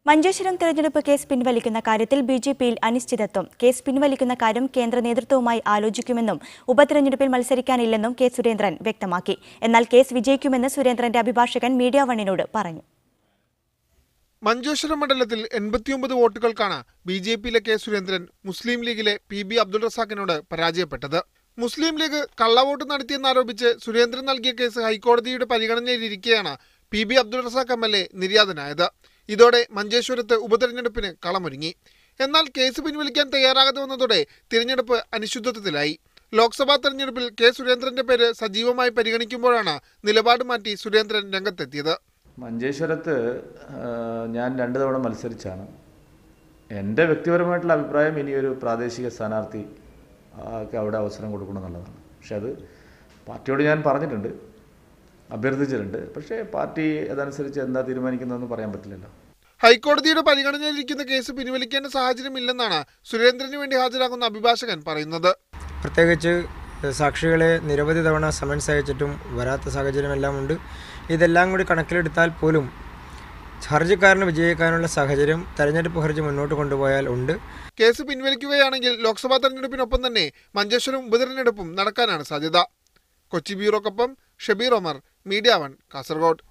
മഞ്ചേശ്വരം തെരഞ്ഞെടുപ്പ് കേസ് പിൻവലിക്കുന്ന കാര്യത്തിൽ ബിജെപിയിൽ അനിശ്ചിതത്വം. കേസ് പിൻവലിക്കുന്ന കാര്യം കേന്ദ്ര നേതൃത്വവുമായി ആലോചിക്കുമെന്നും ഉപതെരഞ്ഞെടുപ്പിൽ മത്സരിക്കാനില്ലെന്നും കെ സുരേന്ദ്രൻ വ്യക്തമാക്കി. എന്നാൽ കേസ് വിജയിക്കുമെന്ന് സുരേന്ദ്രന്റെ അഭിഭാഷകൻ മീഡിയ വണ്ണിനോട് പറഞ്ഞു. മഞ്ചേശ്വരം മണ്ഡലത്തിൽ 89 വോട്ടുകൾക്കാണ് ബിജെപിയിലെ കെ സുരേന്ദ്രൻ മുസ്ലിം ലീഗിലെ പി അബ്ദുൾ റസാഖിനോട് പരാജയപ്പെട്ടത്. മുസ്ലിം ലീഗ് കള്ളവോട്ട് നടത്തിയെന്നാരോപിച്ച് സുരേന്ദ്രൻ നൽകിയ കേസ് ഹൈക്കോടതിയുടെ പരിഗണനയിലിരിക്കെയാണ് പി അബ്ദുൾ റസാഖ് MLA നിര്യാതനായത്. ഇതോടെ മഞ്ചേശ്വരത്ത് ഉപതെരഞ്ഞെടുപ്പിന് കളമൊരുങ്ങി. എന്നാൽ കേസ് പിൻവലിക്കാൻ തയ്യാറാകാതെ വന്നതോടെ തിരഞ്ഞെടുപ്പ് അനിശ്ചിതത്വത്തിലായി. ലോക്സഭാ തെരഞ്ഞെടുപ്പിൽ കെ സുരേന്ദ്രന്റെ പേര് സജീവമായി പരിഗണിക്കുമ്പോഴാണ് നിലപാട് മാറ്റി സുരേന്ദ്രൻ രംഗത്തെത്തിയത്. മഞ്ചേശ്വരത്ത് ഞാൻ 2 തവണ മത്സരിച്ചാണ്. എൻ്റെ വ്യക്തിപരമായിട്ടുള്ള അഭിപ്രായം ഇനിയൊരു പ്രാദേശിക സ്ഥാനാർത്ഥി അവിടെ അവസരം കൊടുക്കണമെന്നുള്ളതാണ്. പക്ഷെ അത് പാർട്ടിയോട് ഞാൻ പറഞ്ഞിട്ടുണ്ട്, അഭ്യർത്ഥിച്ചിട്ടുണ്ട്. പക്ഷേ പാർട്ടി അതനുസരിച്ച് എന്താ തീരുമാനിക്കുന്നതെന്ന് പറയാൻ പറ്റില്ലല്ലോ. ഹൈക്കോടതിയുടെ പരിഗണനയിലിരിക്കുന്ന കേസ് പിൻവലിക്കേണ്ട സാഹചര്യമില്ലെന്നാണ് സുരേന്ദ്രന് വേണ്ടി ഹാജരാകുന്ന അഭിഭാഷകൻ പറയുന്നത്. പ്രത്യേകിച്ച് സാക്ഷികളെ നിരവധി തവണ സമൻസ് അയച്ചിട്ടും വരാത്ത സാഹചര്യമെല്ലാം ഉണ്ട്. ഇതെല്ലാം കൂടി കണക്കിലെടുത്താൽ പോലും ഹർജിക്കാരന് വിജയിക്കാനുള്ള സാഹചര്യം തെരഞ്ഞെടുപ്പ് ഹർജി മുന്നോട്ട് കൊണ്ടുപോയാൽ ഉണ്ട്. കേസ് പിൻവലിക്കുകയാണെങ്കിൽ ലോക്സഭാ തെരഞ്ഞെടുപ്പിനൊപ്പം തന്നെ മഞ്ചേശ്വരം ഉപതെരഞ്ഞെടുപ്പും നടക്കാനാണ് സാധ്യത. കൊച്ചി ബ്യൂറോക്കൊപ്പം ഷബീർ ഒമർ, മീഡിയ 1, കാസർഗോഡ്.